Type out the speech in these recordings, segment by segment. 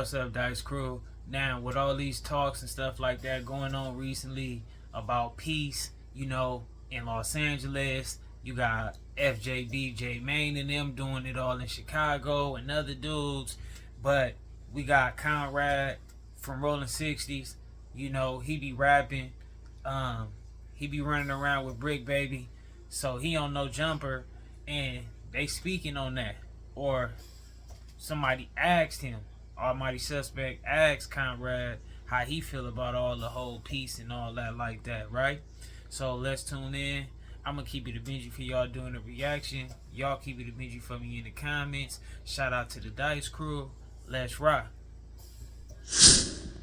What's up, Dice Crew? Now, with all these talks and stuff like that going on recently about peace, in Los Angeles, you got FJB, J Main, and them doing it all in Chicago and other dudes. But we got Conrad from Rolling 60s. He be rapping. He be running around with Bricc, baby. So he on No Jumper, and they speaking on that. Or somebody asked him, Almighty Suspect asked Conrad how he feel about all the whole peace and all that like that, right? So let's tune in. I'm going to keep it a Benji for y'all doing the reaction. Y'all keep it a Benji for me in the comments. Shout out to the Dice Crew. Let's rock.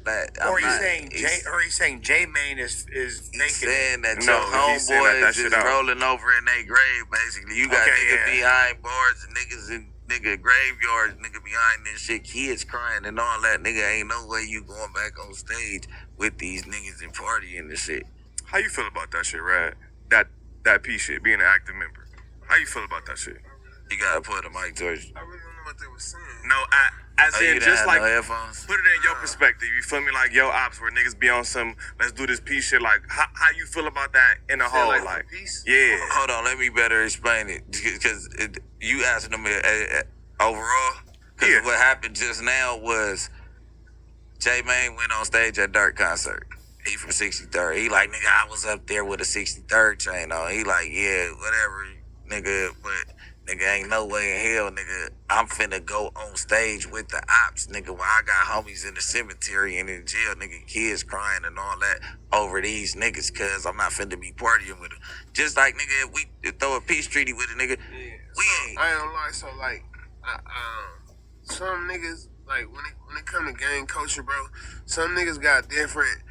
Or he's saying J Main is making saying that your homeboys is rolling over in their grave. Basically, you got niggas behind bars and niggas in nigga graveyards, nigga behind this shit, kids crying and all that. Nigga, ain't no way you going back on stage with these niggas and partying and shit. How you feel about that shit, Rad? That P shit, being an active member. How you feel about that shit? You gotta put the mic towards you. I really don't know what they were saying. No, just like no headphones? Put it in your perspective. You feel me? Like yo ops where niggas be on some let's do this peace shit. Like how you feel about that in the whole like peace? Yeah. Hold on, let me better explain it because you asking them overall. Because what happened just now was J Main went on stage at Dark concert. He from 63rd. He like, nigga, I was up there with a 63rd chain on. He like, yeah, whatever, nigga, but nigga, ain't no way in hell, nigga, I'm finna go on stage with the ops, nigga, while I got homies in the cemetery and in jail, nigga, kids crying and all that over these niggas, cause I'm not finna be partying with them. Just like, nigga, if we throw a peace treaty with a nigga, we ain't. I ain't gonna lie, so like, some niggas, like, when it come to gang culture, bro, some niggas got different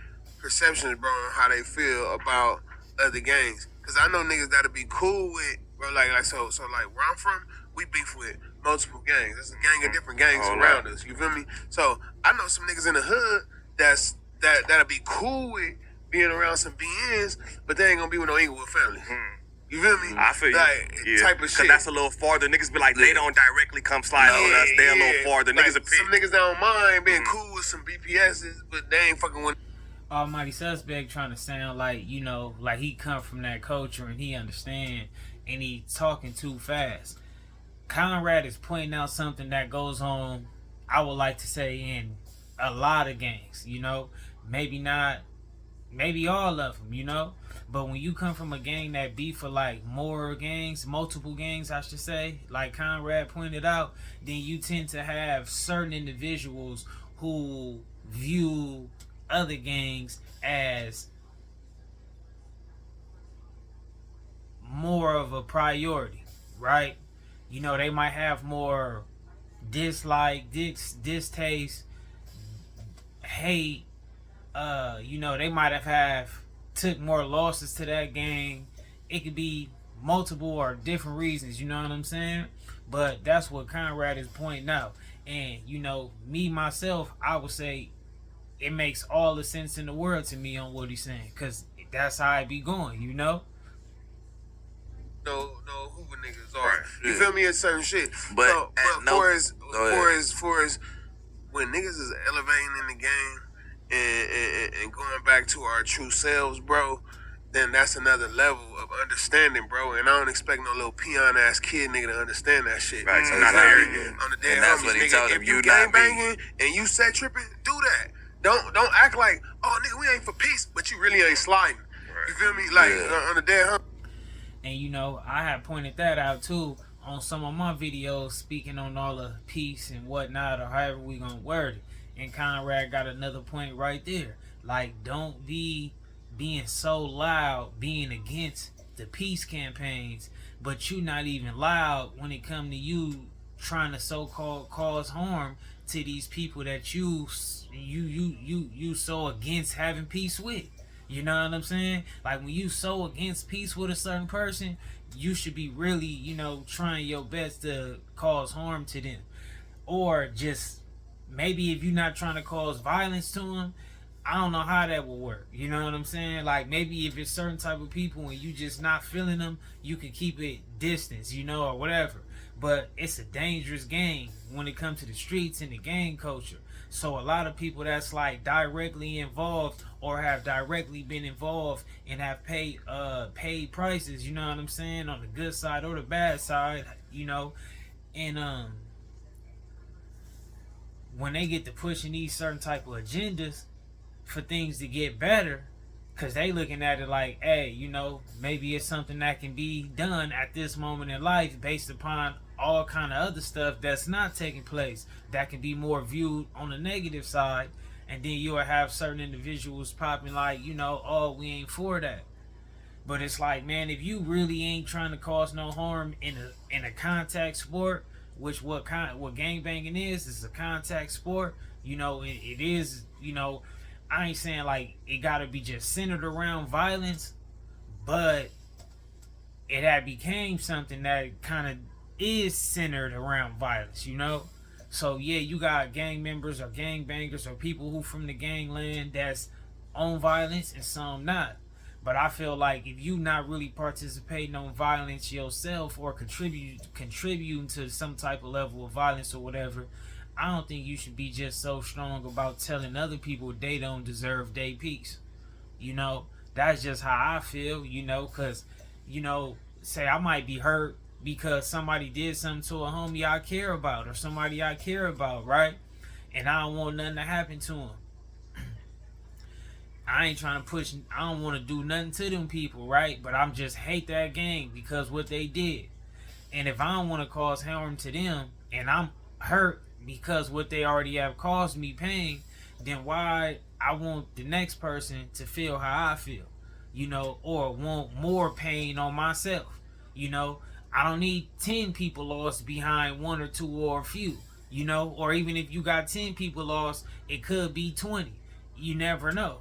perceptions, bro, on how they feel about other gangs. Cause I know niggas that'll be cool with, bro, so like where I'm from, we beef with multiple gangs. There's a gang of different gangs around us. You feel me? So I know some niggas in the hood that'll be cool with being around some BNs, but they ain't gonna be with no Inglewood family. You feel me? I feel you. Like, type of shit. Cause that's a little farther. Niggas be like, they don't directly come slide on us. They a little farther. Like, niggas a pick. some niggas don't mind being cool with some BPSs, but they ain't fucking with. Almighty Suspect trying to sound like, like he come from that culture and he understand, and he talking too fast. Conrad is pointing out something that goes on, I would like to say, in a lot of gangs, maybe not, maybe all of them, but when you come from a gang that beef for like more gangs, multiple gangs I should say, like Conrad pointed out, then you tend to have certain individuals who view other gangs as more of a priority, right? They might have more dislike, distaste, hate. They might have took more losses to that gang. It could be multiple or different reasons, you know what I'm saying? But that's what Conrad is pointing out. And me myself, I would say it makes all the sense in the world to me on what he's saying, because that's how I be going, No Hoover niggas are. You feel me? It's certain shit. But for as when niggas is elevating in the game and going back to our true selves, bro, then that's another level of understanding, bro. And I don't expect no little peon ass kid nigga to understand that shit. Right, so not there yet. On the dead that's homies, what he nigga, told him. if you gang banging and you set tripping, do that. Don't act like, oh nigga, we ain't for peace, but you really ain't sliding. Right. You feel me? Like on the dead homie. And I have pointed that out too on some of my videos, speaking on all the peace and whatnot, or however we gonna word it. And Conrad got another point right there. Like, don't be being so loud, being against the peace campaigns, but you not even loud when it come to you trying to so-called cause harm to these people that you so against having peace with. You know what I'm saying? Like, when you so against peace with a certain person, you should be really, trying your best to cause harm to them. Or just, maybe if you're not trying to cause violence to them, I don't know how that will work. You know what I'm saying? Like, maybe if it's certain type of people and you just not feeling them, you can keep it distance, or whatever. But it's a dangerous game when it comes to the streets and the gang culture. So a lot of people that's like directly involved or have directly been involved and have paid prices, you know what I'm saying, on the good side or the bad side, and when they get to pushing these certain type of agendas for things to get better, because they looking at it like, hey, maybe it's something that can be done at this moment in life based upon all kind of other stuff that's not taking place that can be more viewed on the negative side. And then you'll have certain individuals popping like, oh, we ain't for that. But it's like, man, if you really ain't trying to cause no harm in a contact sport, which what gangbanging is a contact sport. It is. I ain't saying like it gotta be just centered around violence, but it had became something that kind of is centered around violence. So yeah, you got gang members or gang bangers or people who from the gangland that's on violence and some not. But I feel like if you not really participating on violence yourself or contributing to some type of level of violence or whatever, I don't think you should be just so strong about telling other people they don't deserve their peace. That's just how I feel, because, say I might be hurt because somebody did something to a homie I care about or somebody I care about, right? And I don't want nothing to happen to him. I ain't trying to push, I don't want to do nothing to them people, right? But I'm just hate that gang because what they did. And if I don't want to cause harm to them and I'm hurt because what they already have caused me pain, then why I want the next person to feel how I feel, or want more pain on myself. I don't need 10 people lost behind one or two or a few, or even if you got 10 people lost, it could be 20. You never know.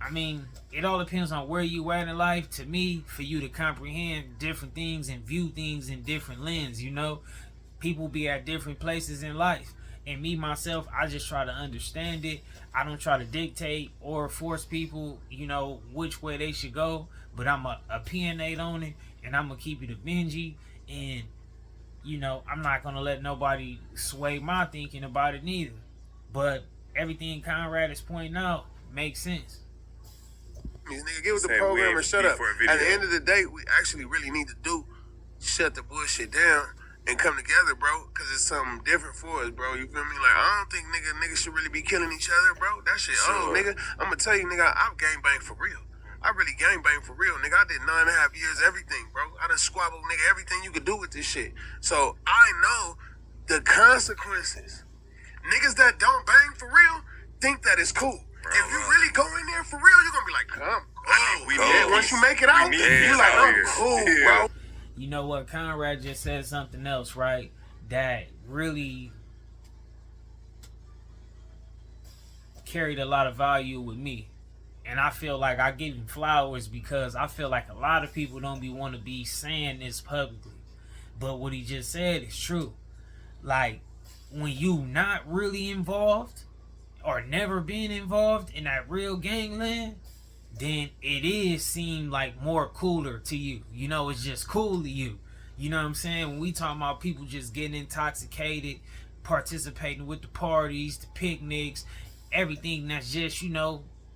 I mean, it all depends on where you at in life. To me, for you to comprehend different things and view things in different lenses, people be at different places in life. And me, myself, I just try to understand it. I don't try to dictate or force people, which way they should go. But I'm a opinionate on it, and I'm going to keep it a Benji. And, I'm not going to let nobody sway my thinking about it neither. But everything Conrad is pointing out makes sense. Nigga, get with the program and shut up. At the end of the day, we actually really need to shut the bullshit down and come together, bro, because it's something different for us, bro. You feel me? Like, I don't think niggas should really be killing each other, bro. That shit old, nigga. I'm gonna tell you, nigga, I'm gangbang for real. I really gangbang for real, nigga. I did 9.5 years, everything, bro. I done squabbled, nigga, everything you could do with this shit. So I know the consequences. Niggas that don't bang for real think that it's cool. Bro, if you really go in there for real, you're gonna be like, come on. Once you make it out, you're like, oh, cool, bro. You know what? Conrad just said something else, right? That really carried a lot of value with me. And I feel like I give him flowers because I feel like a lot of people don't want to be saying this publicly. But what he just said is true. Like, when you not really involved or never been involved in that real gangland, then it is seem like more cooler to you. It's just cool to you. You know what I'm saying? When we talking about people just getting intoxicated, participating with the parties, the picnics, everything that's just,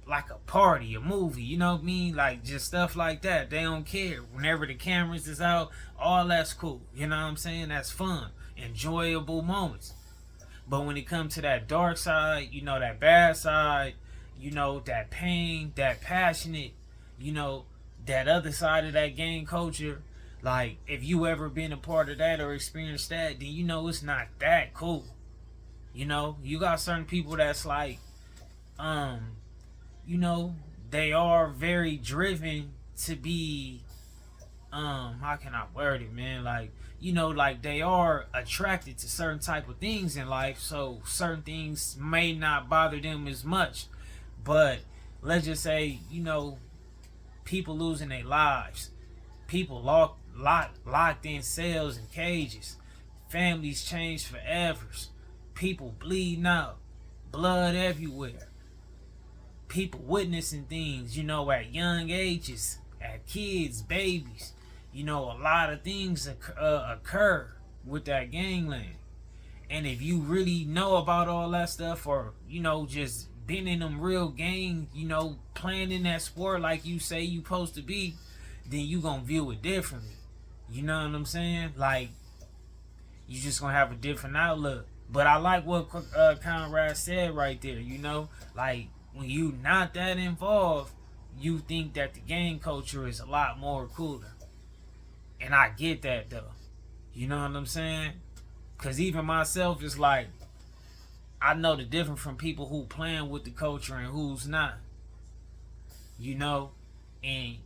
like a party, a movie, you know what I mean? Like just stuff like that. They don't care. Whenever the cameras is out, all that's cool. You know what I'm saying? That's fun. Enjoyable moments. But when it comes to that dark side, that bad side, that pain, that passionate, that other side of that gang culture, like if you ever been a part of that or experienced that, then it's not that cool. You got certain people that's like, they are very driven to be, how can I word it, man? Like, like they are attracted to certain type of things in life, so certain things may not bother them as much. But let's just say, people losing their lives, people locked in cells and cages, families changed forever, people bleeding out, blood everywhere, people witnessing things, at young ages, at kids, babies. A lot of things occur with that gangland. And if you really know about all that stuff, or just been in them real games, playing in that sport like you say you supposed to be, then you gonna view it differently. You know what I'm saying? Like, you just gonna have a different outlook. But I like what Conrad said right there. Like, when you not that involved, you think that the gang culture is a lot more cooler. And I get that though. You know what I'm saying? Cause even myself is like, I know the difference from people who playing with the culture and who's not. And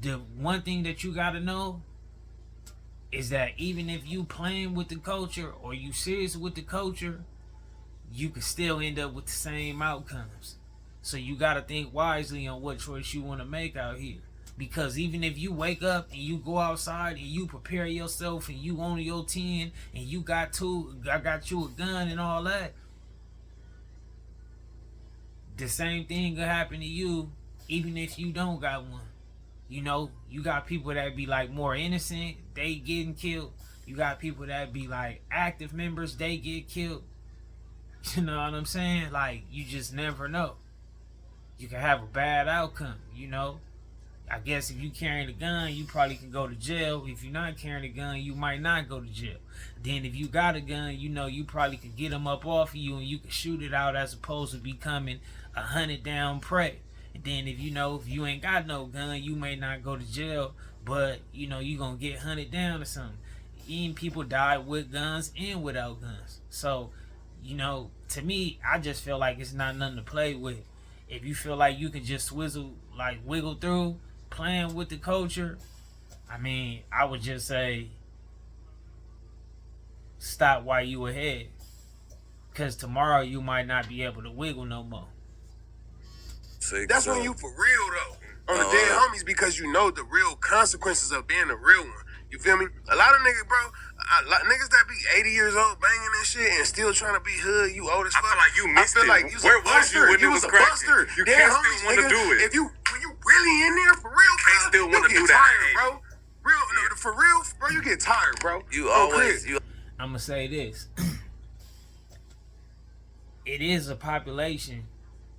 the one thing that you gotta know is that even if you playing with the culture or you serious with the culture, you can still end up with the same outcomes. So you gotta think wisely on what choice you want to make out here. Because even if you wake up and you go outside and you prepare yourself and you on your 10 and you got you a gun and all that, the same thing could happen to you even if you don't got one. You got people that be like more innocent, they getting killed. You got people that be like active members, they get killed. You know what I'm saying? Like, you just never know. You can have a bad outcome, I guess if you carrying a gun, you probably can go to jail. If you're not carrying a gun, you might not go to jail. Then if you got a gun, you probably could get them up off of you and you can shoot it out as opposed to becoming a hunted down prey. And then if you ain't got no gun, you may not go to jail, but you gonna get hunted down or something. Even people die with guns and without guns. So, to me, I just feel like it's not nothing to play with. If you feel like you can just wiggle through playing with the culture, I would just say stop while you ahead, because tomorrow you might not be able to wiggle no more. That's when you for real though, on the dead homies, because you know the real consequences of being a real one. You feel me? A lot of niggas, bro, niggas that be 80 years old banging and shit and still trying to be hood, you old as fuck. I feel like you missed it. Like Where was you when it was cracking? You dead can't homies, still want to do it. When you really in there for real, You can't still want to do tired, that, bro. For real, bro, you get tired, bro. I'm gonna say this. It is a population,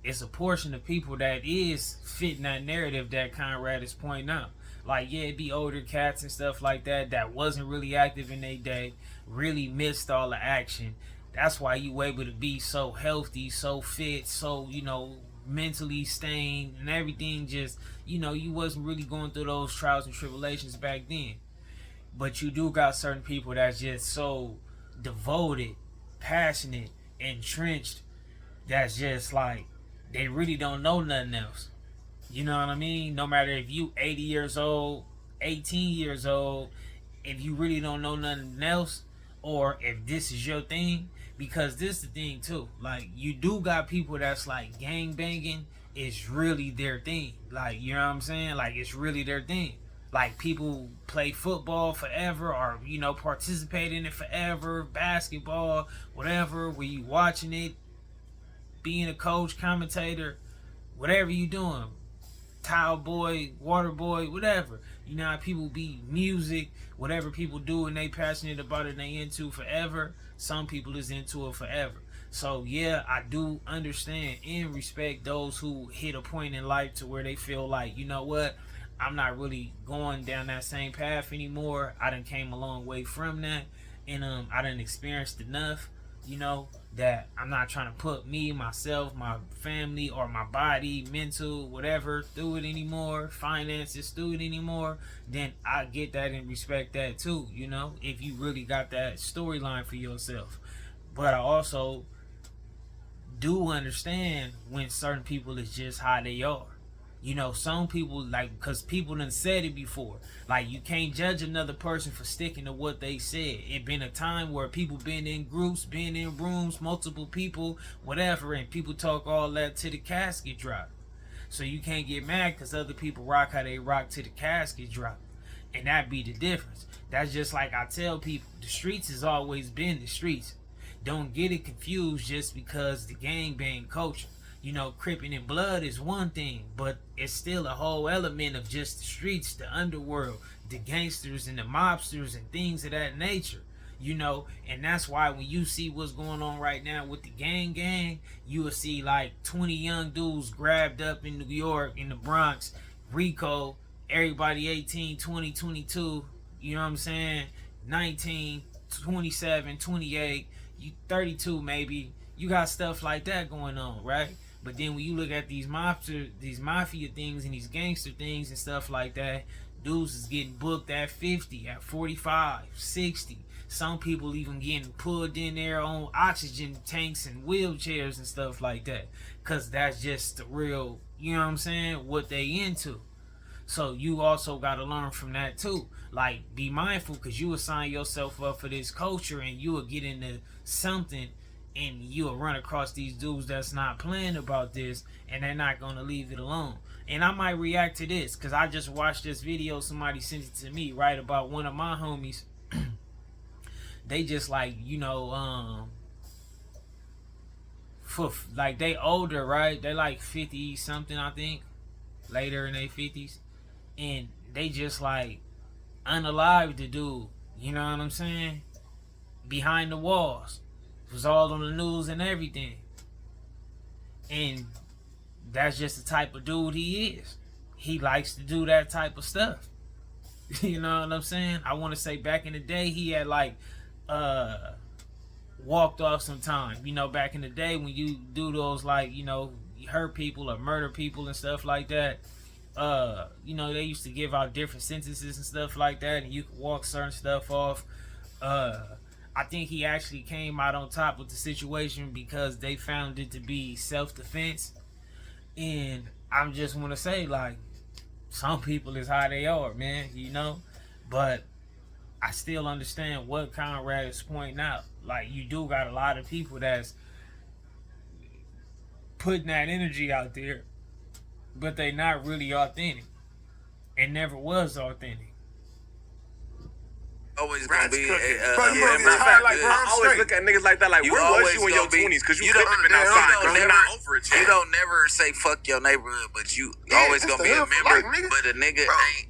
it's a portion of people that is fitting that narrative that Conrad is pointing out. Like, yeah, it be older cats and stuff like that wasn't really active in their day, really missed all the action. That's why you able to be so healthy, so fit, so, mentally staying and everything. Just, you wasn't really going through those trials and tribulations back then. But you do got certain people that's just so devoted, passionate, entrenched, that's just like, they really don't know nothing else. You know what I mean? No matter if you 80 years old, 18 years old, if you really don't know nothing else, or if this is your thing, because this is the thing too. Like, you do got people that's like gang banging is really their thing. Like, you know what I'm saying? Like, it's really their thing. Like, people play football forever, or participate in it forever, basketball, whatever, where you watching it, being a coach, commentator, whatever you doing, tile boy, water boy, whatever. You know how people be music, whatever people do and they passionate about it and they into forever. Some people is into it forever. So yeah, I do understand and respect those who hit a point in life to where they feel like, you know what, I'm not really going down that same path anymore. I done came a long way from that, and I done experienced enough, that I'm not trying to put me, myself, my family, or my body, mental, whatever, through it anymore, finances through it anymore. Then I get that and respect that too, if you really got that storyline for yourself. But I also do understand when certain people is just how they are. Some people, like, because people done said it before, like, you can't judge another person for sticking to what they said. It been a time where people been in groups, been in rooms, multiple people, whatever, and people talk all that to the casket drop. So you can't get mad because other people rock how they rock to the casket drop. And that be the difference. That's just like I tell people, the streets has always been the streets. Don't get it confused just because the gangbang culture. Crippin' and blood is one thing, but it's still a whole element of just the streets, the underworld, the gangsters and the mobsters and things of that nature. You know, and that's why when you see what's going on right now with the gang, you will see like 20 young dudes grabbed up in New York, in the Bronx, Rico, everybody 18, 20, 22, you know what I'm saying, 19, 27, 28, you 32 maybe. You got stuff like that going on, right? But then when you look at these mafia things and these gangster things and stuff like that, dudes is getting booked at 50, at 45, 60. Some people even getting pulled in there on oxygen tanks and wheelchairs and stuff like that. Cause that's just the real, you know what I'm saying, what they into. So you also got to learn from that too. Like, be mindful, because you will sign yourself up for this culture and you will get into something and you'll run across these dudes that's not playing about this and they're not going to leave it alone. And I might react to this because I just watched this video. Somebody sent it to me, right, about one of my homies. They just like, you know, for like they older, right? They like 50 something, I think, later in their 50s. And they just like unalived the dude, you know what I'm saying? Behind the walls. It was all on the news and everything. And that's just the type of dude he is. He likes to do that type of stuff. You know what I'm saying? I want to say back in the day, he had like walked off some time. You know, back in the day when you do those, like, you know, you hurt people or murder people and stuff like that. You know, they used to give out different sentences and stuff like that, and you could walk certain stuff off. I think he actually came out on top with the situation because they found it to be self-defense. And I just want to say, like, some people is how they are, man, you know? But I still understand what Conrad is pointing out. Like, you do got a lot of people that's putting that energy out there, but they not really authentic. It never was authentic. Always gonna be. Bro, I always look at niggas like that. Like, where was you in your 20s? Because you couldn't have been outside. Because you're not over it yet. You don't never say fuck your neighborhood, but you always gonna be a member. But a nigga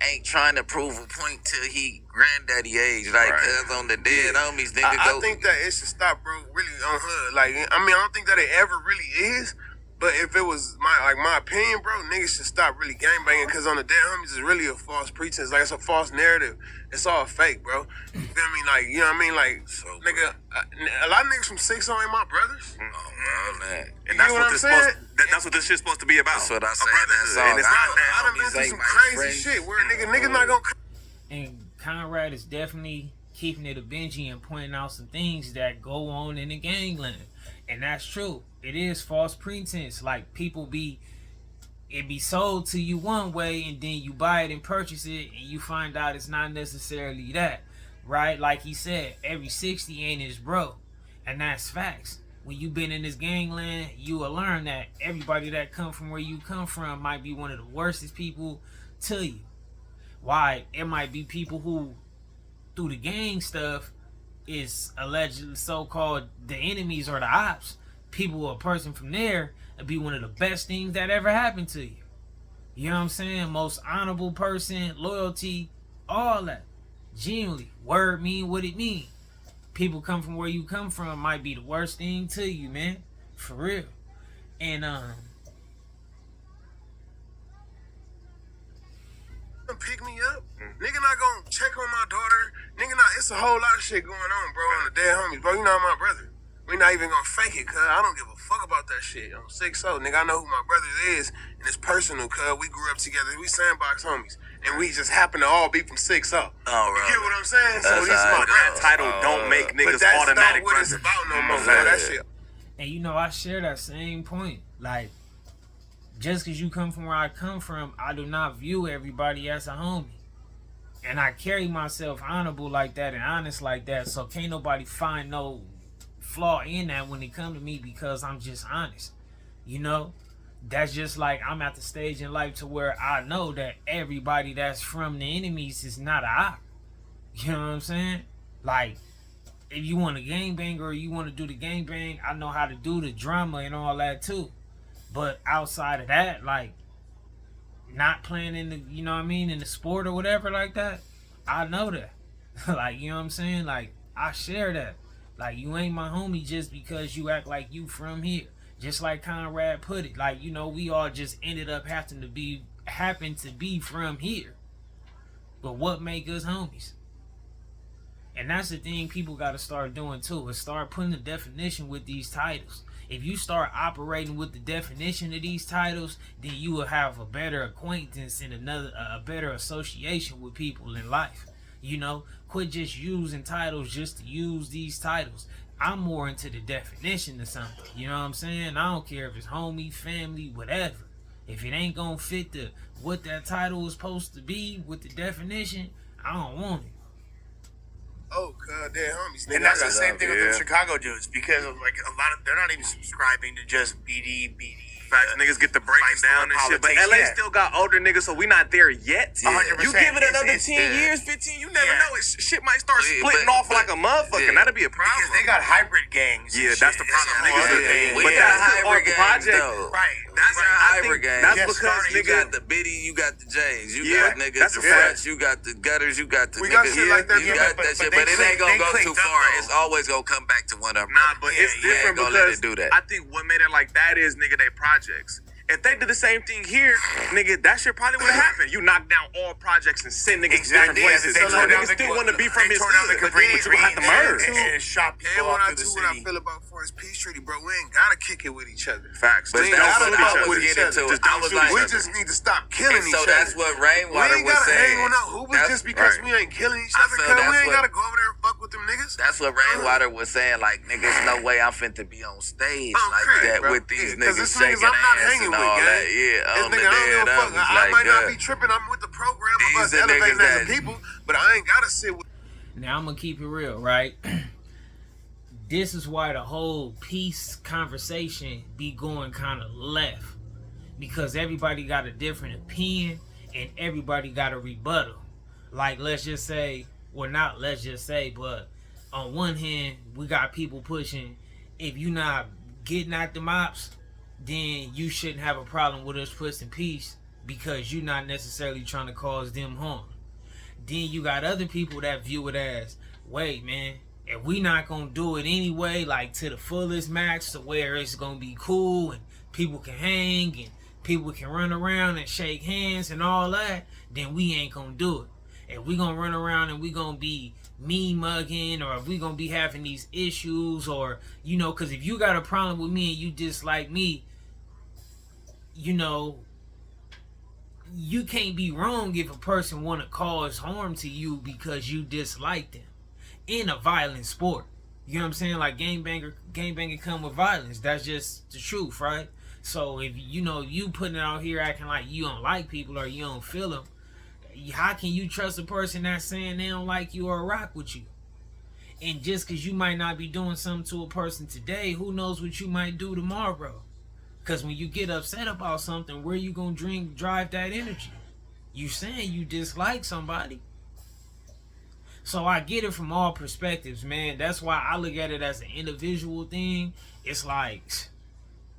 ain't trying to prove a point till he granddaddy age. Like, cuz on the dead homies, nigga I think that it should stop, bro, really on hood. Like, I mean, I don't think that it ever really is. But if it was my opinion, bro, niggas should stop really gangbanging, because on the dead homies is really a false pretense. Like, it's a false narrative. It's all fake, bro. You feel me? Like, you know what I mean? Like, so, nigga, a lot of niggas from 6 ain't my brothers. Oh, man. And that's what this that's what this shit's supposed to be about. That's what I say. And it's not I done been through some crazy shit where niggas not gonna. And Conrad is definitely keeping it a Benji and pointing out some things that go on in the gangland. And that's true. It is false pretense. Like, people it be sold to you one way, and then you buy it and purchase it, and you find out it's not necessarily that, right? Like he said, every 60 ain't his bro, and that's facts. When you been in this gangland, you will learn that everybody that come from where you come from might be one of the worstest people to you. Why? It might be people who, through the gang stuff, is allegedly so-called the enemies or the ops. People, a person from there, it'd be one of the best things that ever happened to you. You know what I'm saying? Most honorable person, loyalty, all that. Genuinely, word mean what it mean. People come from where you come from might be the worst thing to you, man. For real. And pick me up. Nigga not gonna check on my daughter. Nigga not, it's a whole lot of shit going on, bro, on the dead homies, bro. You know my brother. We not even gonna fake it, cuz I don't give a fuck about that shit. I'm 6'0", nigga. I know who my brother is, and it's personal, cuz we grew up together. We sandbox homies, and we just happen to all be from 6'0". Oh, You get what I'm saying? That's so these my That title don't make but niggas that's automatic not what it's brothers. about no more, bro. That shit. and you know, I share that same point. Like, just because you come from where I come from, I do not view everybody as a homie. And I carry myself honorable like that and honest like that, so can't nobody find no flaw in that when they come to me, because I'm just honest. You know? That's just like I'm at the stage in life to where I know that everybody that's from the enemies is not a op. You know what I'm saying? Like, if you want a gangbang or you want to do the gangbang, I know how to do the drama and all that too. But outside of that, like, not playing in the, you know what I mean, in the sport or whatever like that, I know that. Like, you know what I'm saying? Like, I share that. Like, you ain't my homie just because you act like you from here. Just like Conrad put it, like, we all just ended up happen to be from here. But what make us homies? And that's the thing people got to start doing too, is start putting a definition with these titles. If you start operating with the definition of these titles, then you will have a better acquaintance and a better association with people in life. Quit just using titles just to use these titles. I'm more into the definition of something. You know what I'm saying? I don't care if it's homie, family, whatever. If it ain't gonna fit what that title is supposed to be with the definition, I don't want it. Oh, God, they're homies. And that's the same thing with the Chicago dudes, because like a lot of they're not even subscribing to just BD. Facts, niggas get the breaking down and shit. But LA still got older niggas, so we not there yet. 100%. You give it another 10 years, 15, you never know. Shit might start splitting off like a motherfucker. That'll be a problem. Because they got hybrid gangs. Yeah, that's the problem. Niggas We but got that's hybrid our gangs, project. though. Right. That's our hybrid gangs. That's Yes, because You nigga. got the Biddy, you got the James, you Yeah, got niggas, that's the a fact. French, you got the Gutters, you got the We got niggas. shit like that, You yeah, got but that shit, they but it ain't gonna go clicked too up, far. though. It's always gonna come back to one of them. Nah, but it's We ain't different gonna let because it do that. I think what made it like that is, nigga, they projects. If they did the same thing here, nigga, that shit probably would have happened. You knock down all projects and send niggas to different Exactly. places. They So tore down niggas the- still want to be from they his tore down the hood, but Cabrini you gonna have to merge. and shot And people what off I through the what I city. feel about Forest Peace Treaty, bro, we ain't gotta kick it with each other. Facts. But We that's gotta what fuck I was with each getting other. to. Just I don't was shoot like, each We other. just need to stop killing and each so other. that's what We Rainwater ain't was gotta saying. hang on no hoopers just because we ain't killing each I other. feel Cause that's we ain't what- gotta go over there and fuck with them niggas. That's what Rainwater was saying. Like, niggas, no way I'm finna be on stage I'm like crazy, that bro. with these Yeah, 'cause niggas it's niggas shaking I'm not hands hanging and with, all gang. that. Yeah, This on the nigga, I don't dead. give a I fuck. was I like, might not be tripping. I'm with the program of These us the elevating niggas as a that- people, but I ain't gotta sit with. Now I'm gonna keep it real, right? This is why the whole peace conversation be going kind of left, because everybody got a different opinion and everybody got a rebuttal. Like, let's just say, well, not let's just say, but on one hand, we got people pushing, if you not getting at the mops, then you shouldn't have a problem with us pushing peace because you're not necessarily trying to cause them harm. Then you got other people that view it as, wait, man, if we not gonna do it anyway, like to the fullest max, to where it's gonna be cool and people can hang and people can run around and shake hands and all that, then we ain't gonna do it. If we gonna run around and we gonna be mean mugging, or if we gonna be having these issues, or because if you got a problem with me and you dislike me, you can't be wrong if a person want to cause harm to you because you dislike them in a violent sport. You know what I'm saying? Like, gangbanging come with violence. That's just the truth, right? So if you putting it out here acting like you don't like people or you don't feel them, how can you trust a person that's saying they don't like you or rock with you? And just because you might not be doing something to a person today, who knows what you might do tomorrow? Because when you get upset about something, where you gonna drive that energy? You saying you dislike somebody. So I get it from all perspectives, man. That's why I look at it as an individual thing. It's like,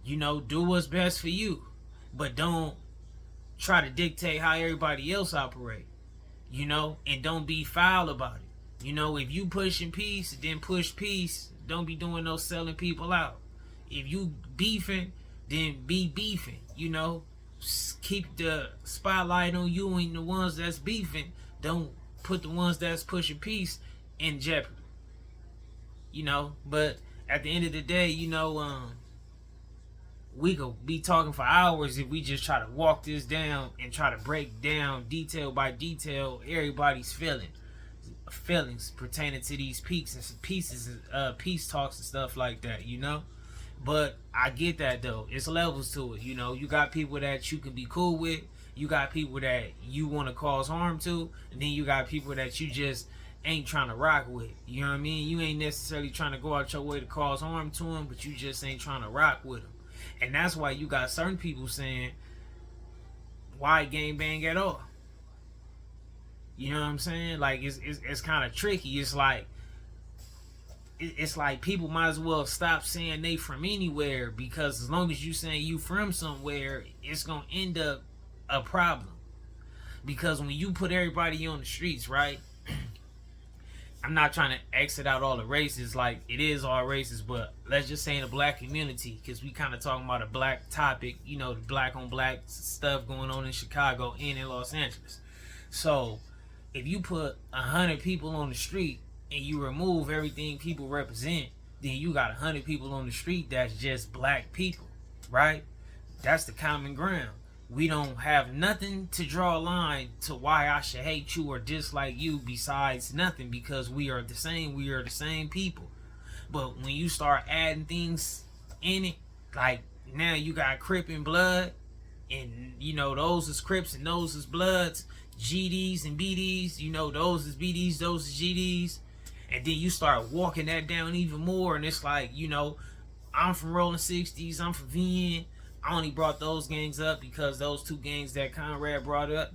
do what's best for you, but don't try to dictate how everybody else operate, and don't be foul about it. If you pushing peace, then push peace. Don't be doing no selling people out. If you beefing, then be beefing. Keep the spotlight on you and the ones that's beefing. Don't put the ones that's pushing peace in jeopardy. But at the end of the day, we could be talking for hours if we just try to walk this down and try to break down detail by detail everybody's feelings pertaining to these peace talks and stuff like that, But I get that though. It's levels to it, You got people that you can be cool with, you got people that you want to cause harm to, and then you got people that you just ain't trying to rock with. You know what I mean? You ain't necessarily trying to go out your way to cause harm to them, but you just ain't trying to rock with them. And that's why you got certain people saying, why gangbang at all? You know what I'm saying? Like, it's kind of tricky. It's like people might as well stop saying they from anywhere, because as long as you saying you from somewhere, it's gonna end up a problem. Because when you put everybody on the streets, right? I'm not trying to exit out all the races, like it is all races, but let's just say in the black community, because we kind of talking about a black topic, you know, the black on black stuff going on in Chicago and in Los Angeles. So if you put 100 people on the street and you remove everything people represent, then you got 100 people on the street that's just black people, right? That's the common ground. We don't have nothing to draw a line to why I should hate you or dislike you besides nothing, because we are the same people. But when you start adding things in it, like now you got Crip and Blood, and you know those is Crips and those is Bloods, GDs and BDs, you know those is BDs, those is GDs, and then you start walking that down even more, and it's like, you know, I'm from Rolling 60s, I'm from VN. I only brought those gangs up because those two gangs that Conrad brought up.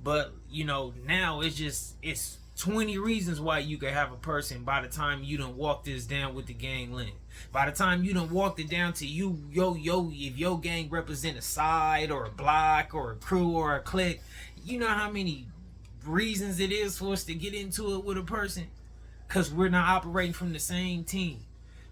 But, you know, now it's 20 reasons why you could have a person by the time you done walk this down with the gang link. By the time you done walked it down to you, if your gang represent a side or a block or a crew or a clique, you know how many reasons it is for us to get into it with a person? Because we're not operating from the same team.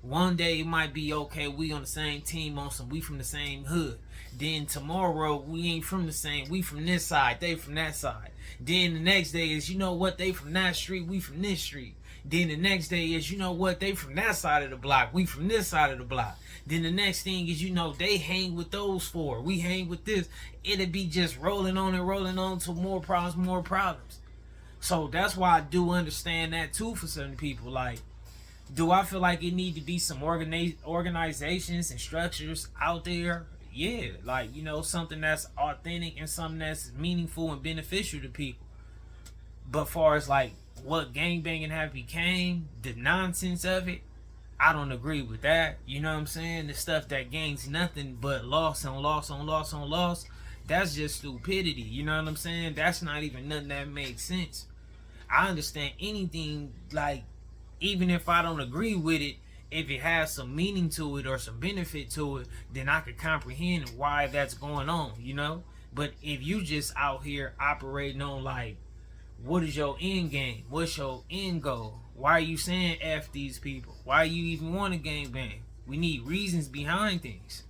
One day it might be, okay, we on the same team on some, we from the same hood. Then tomorrow we ain't from the same, we from this side, they from that side. Then the next day is, you know what, they from that street, we from this street. Then the next day is, you know what, they from that side of the block, we from this side of the block. Then the next thing is, you know, they hang with those four, we hang with this. It'll be just rolling on to more problems. So that's why I do understand that too for certain people. Like, do I feel like it need to be some organizations and structures out there? Yeah, like, you know, something that's authentic and something that's meaningful and beneficial to people. But far as like what gangbanging have became, the nonsense of it, I don't agree with that. You know what I'm saying? The stuff that gains nothing but loss on loss on loss on loss, that's just stupidity. You know what I'm saying? That's not even nothing that makes sense. I understand anything, like, even if I don't agree with it, if it has some meaning to it or some benefit to it, then I could comprehend why that's going on, you know? But if you just out here operating on like, what is your end game? What's your end goal? Why are you saying F these people? Why you even want a gangbang? We need reasons behind things.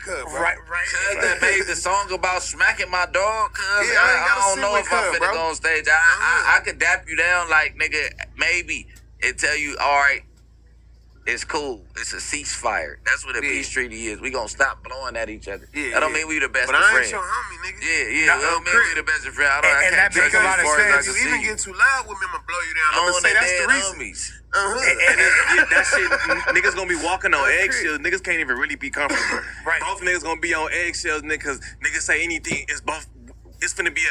Right. Cuz that made the song about smacking my dog. Cuz Yeah, I don't know if I'm finna bro. go on stage. I could dap you down like, nigga, maybe, and tell you, all right, it's cool. It's a ceasefire. That's what a peace treaty is. We gonna stop blowing at each other. Yeah, that don't mean we the best but of I ain't friends. your homie, nigga. Yeah. That don't mean we the best of friends. I And that can't makes trust a lot you of as far as I sense. can You even see. get too loud with me, I'ma blow you down. I'm gonna say that's the reason. Homies. And that shit, niggas gonna be walking on eggshells. Niggas can't even really be comfortable. Right. Both niggas gonna be on eggshells, niggas. Niggas say anything. It's finna be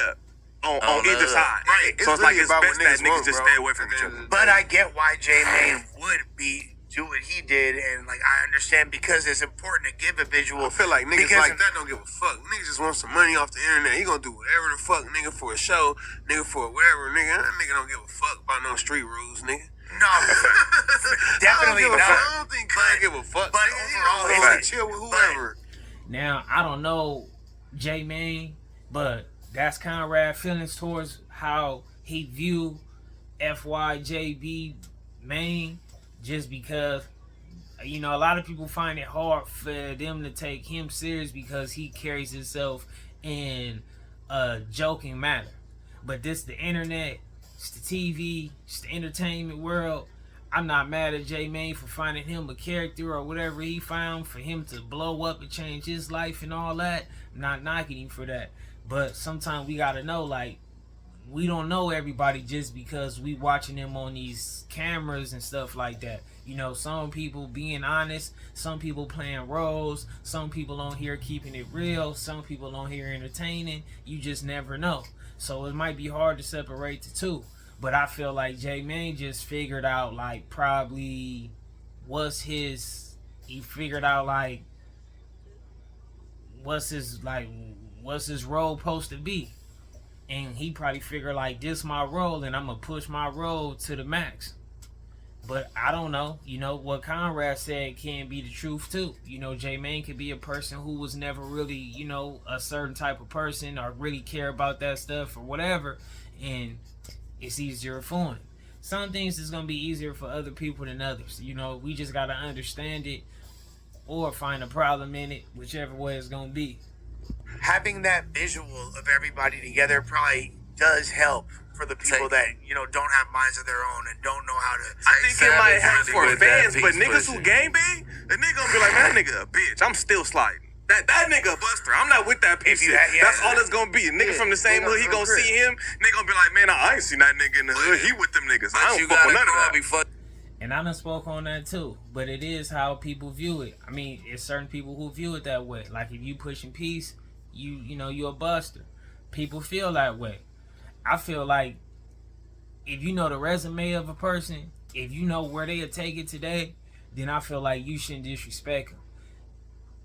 on either side. Right. So it's like really it's about best what that niggas niggas want, just bro. stay away from each other. But I get why J Mane would do what he did, and like I understand because it's important to give a visual. I feel like niggas because like that don't give a fuck. Niggas just want some money off the internet. He gonna do whatever the fuck, nigga, for a show, nigga, for whatever, nigga. That nigga don't give a fuck about no street rules, nigga. No, definitely not. I don't think Conrad give a fuck. But He overall, like chill with whoever. Now, I don't know J Mane, but that's Conrad's feelings towards how he view FYJB Mane, just because, you know, a lot of people find it hard for them to take him serious because he carries himself in a joking manner. But this the internet, it's the TV, it's the entertainment world. I'm not mad at J Mane for finding him a character or whatever he found for him to blow up and change his life and all that. I'm not knocking him for that. But sometimes we gotta know, like, we don't know everybody just because we watching them on these cameras and stuff like that. You know, some people being honest, some people playing roles, some people on here keeping it real, some people on here entertaining. You just never know. So it might be hard to separate the two. But I feel like J Mane just figured out, like, probably he figured out, like, what's his role supposed to be. And he probably figured, like, this my role and I'm going to push my role to the max. But I don't know. You know, what Conrad said can be the truth, too. You know, J Mane could be a person who was never really, you know, a certain type of person or really care about that stuff or whatever. And it's easier for him. some things is gonna be easier for other people than others. You know, we just gotta understand it or find a problem in it, whichever way it's gonna be. Having that visual of everybody together probably does help for the people that don't have minds of their own and don't know how to. I think it might help really for with that fans, but peace niggas who pushing. gang bang, the nigga gonna be like, man, that nigga a bitch. I'm still sliding. That nigga a buster. I'm not with that piece If you shit. had- yeah, That's all it's gonna be. A nigga from the same hood, he gonna see him. Nigga gonna be like, man, I ain't seen that nigga in the hood. He with them niggas. I But don't you fuck with gotta none of call that. before. And I done spoke on that too. But it is how people view it. I mean, it's certain people who view it that way. Like if you pushing peace, you're a buster. People feel that way. I feel like if you know the resume of a person, if you know where they'll take it today, then I feel like you shouldn't disrespect them.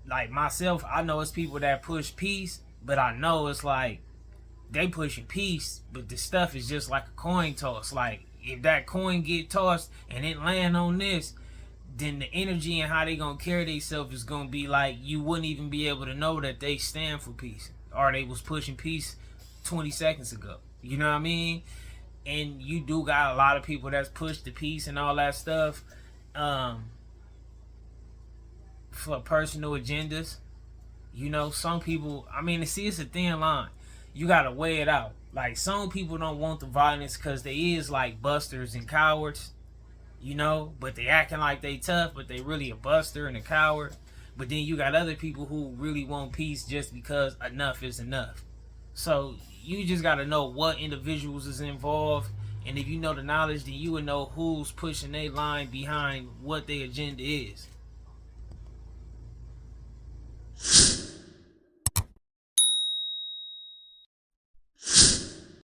Like myself, I know it's people that push peace, but I know it's like they pushing peace, but the stuff is just like a coin toss. Like if that coin get tossed and it land on this, then the energy and how they gonna carry themselves is gonna be like you wouldn't even be able to know that they stand for peace or they was pushing peace 20 seconds ago. You know what I mean? And you do got a lot of people that's pushed the peace and all that stuff for personal agendas. You know, some people, I mean, see, it's a thin line. You gotta weigh it out. Like, some people don't want the violence because they is like busters and cowards, you know, but they acting like they tough, but they really a buster and a coward. But then you got other people who really want peace just because enough is enough. So you just gotta know what individuals is involved, and if you know the knowledge, then you would know who's pushing their line behind what their agenda is.